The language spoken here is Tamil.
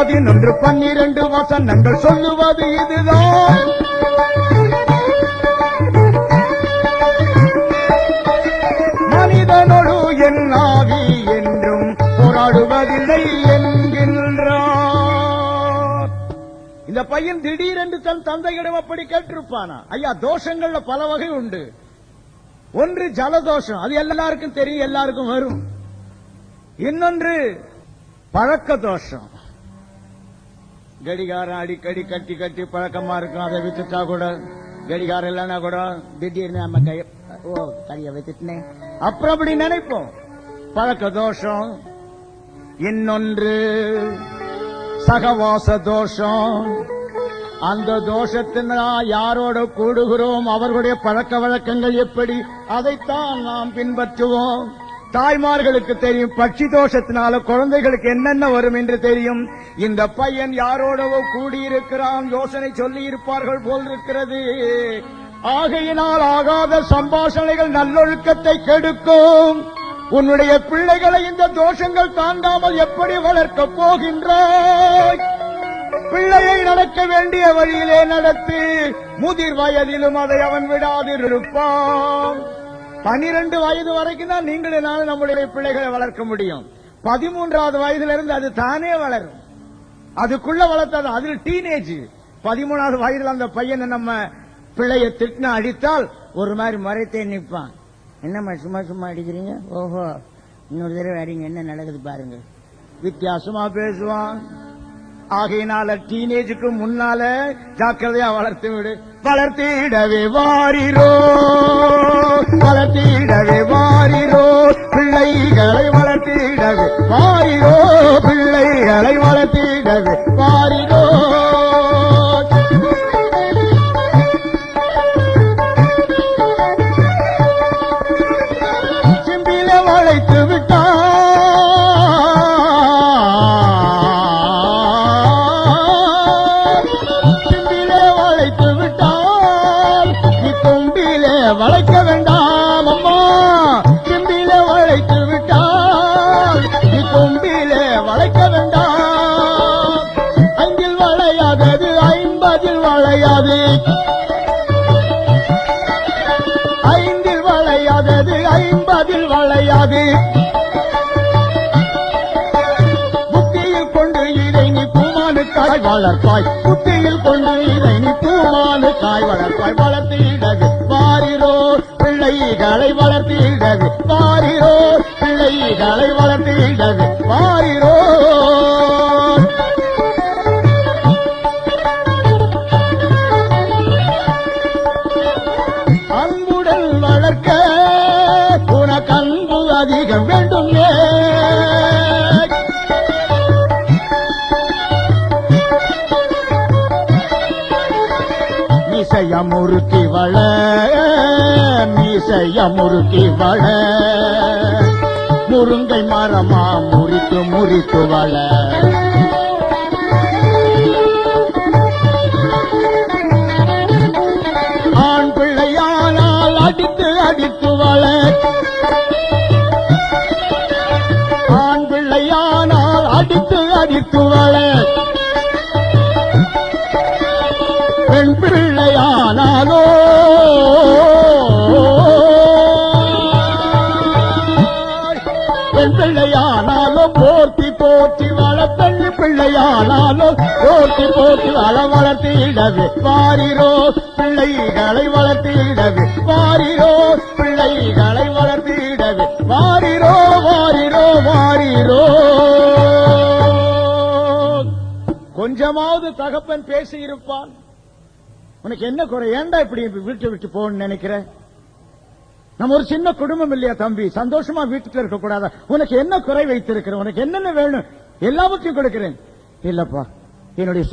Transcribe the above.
11 12 வசனங்கள் சொல்லுவது இதுதான். மனிதனோடு என் ஆவி என்றும் போராடுவதில்லை என்கின்றார். இந்த பையன் திடீரென்று தன் தந்தையிடம் அப்படி கேட்டிருப்பானா? ஐயா, தோஷங்கள்ல பல வகை உண்டு. ஒன்று ஜலதோஷம், அது எல்லாருக்கும் தெரியும், எல்லாருக்கும் வரும். இன்னொன்று பழக்க தோஷம். கடிகாரம் அடிக்கடி கட்டி கட்டி பழக்கமா இருக்கும், அதை வித்துட்டா கூட, கடிகாரம் இல்லைன்னா கூட திடீர்னு நம்ம கைய வச்சுட்டேன் அப்புறம் அப்படி நினைப்போம். பழக்க தோஷம். இன்னொன்று சகவாச தோஷம். அந்த தோஷத்தினால் யாரோட கூடுகிறோம், அவர்களுடைய பழக்க வழக்கங்கள் எப்படி, அதைத்தான் நாம் பின்பற்றுவோம். தாய்மார்களுக்கு தெரியும், பட்சி தோஷத்தினால குழந்தைகளுக்கு என்னென்ன வரும் என்று தெரியும். இந்த பையன் யாரோடவோ கூடியிருக்கிறான், யோசனை சொல்லி இருப்பார்கள் போல் இருக்கிறது. ஆகையினால் ஆகாத சம்பாஷணைகள் நல்லொழுக்கத்தை கெடுக்கும். உன்னுடைய பிள்ளைகளை இந்த தோஷங்கள் தாண்டாமல் எப்படி வளர்க்கப் போகின்றாய்? பிள்ளையை நடக்க வேண்டிய வழியிலே நடத்தி, முதிர் வயதிலும் அதை அவன் விடாதிருப்பான். 12 வயது வரைக்கும் தான் நீங்களும் நானும் நம்முடைய பிள்ளைகளை வளர்க்க முடியும். 13வது வயதிலிருந்து அது தானே வளரும். அதுக்குள்ள வளர்த்தது, அதில் டீனேஜ். 13வது வயதில் அந்த பையனை நம்ம பிள்ளைய திட்டினா அடித்தால் ஒரு மாதிரி மறைத்தே நிற்பான். என்னம்மா சும்மா சும்மா அடிக்கிறீங்க? ஓஹோ, இன்னொரு தடவை அடிங்க, என்ன நடக்குது பாருங்க. வித்தியாசமா பேசுவான். ஆகையினால டீனேஜுக்கு முன்னால ஜாக்கிரதையா வளர்த்து விடு. வளர்த்திடவே வாரிரோ, வளர்த்திடவே வாரிரோ, பிள்ளைகளை வளர்த்திடவே வாரிரோ, பிள்ளைகளை வளர்த்திடவே வாரிரோ. சிம்பில வளைத்து விட்டான், வளைக்க வேண்டாம் அம்மா, சிம்பில வளைத்து விட்டால் நீ கொம்பிலே வளைக்க வேண்டாம். 5 வளையாதது 50 வளையாது, 5 வளையாதது 50 வளையாது. புத்தியில் கொண்டு இதை நீ பூமானுக்காய் வளர்ப்பாய், புத்தியில் கொண்டு இதை நீ பூமானுக்காய் வளர்ப்பாய். வளர்த்திடவே வாரிரோ, பிள்ளைகளை வளர்த்திடவே வாரிரோ, பிள்ளைகளை வளர்த்திடவே வாரிரோ. அன்புடன் வளர்க்க உனக்கு அன்பு அதிகம் வேண்டும். மீசைய முறுக்கி வள, மீசைய முறுக்கி வள, முருங்கை மரமா முறித்து முறித்து வள. ஆண் பிள்ளையானால் அடித்து அடித்து வள, ஆண் பிள்ளையானால் அடித்து அடித்து வள. பெண் பிள்ளையானாலோ பெண் பிள்ளையானாலோ போர்த்தி போற்றி வள, பெண் பிள்ளையானாலோ போர்த்தி போற்றி வள. வளர்த்திடவே வாரிரோ, பிள்ளைகளை வளர்த்திடவே வாரிரோ, பிள்ளைகளை வளர்த்திடவே வாரிரோ, வாரிரோ, வாரிரோ. கொஞ்சமாவது தகப்பன் பேசி இருப்பான். உனக்கு என்ன குறை, ஏண்டா இப்படி வீட்டை விட்டு போகணும்னு நினைக்கிற? நம்ம ஒரு சின்ன குடும்பம் இல்லையா தம்பி, சந்தோஷமா வீட்டுல இருக்க கூடாதா? உனக்கு என்ன குறை வைத்திருக்கிற, உனக்கு என்னென்ன வேணும், எல்லாவற்றையும் கொடுக்கிறேன். இல்லப்பா, என்னுடைய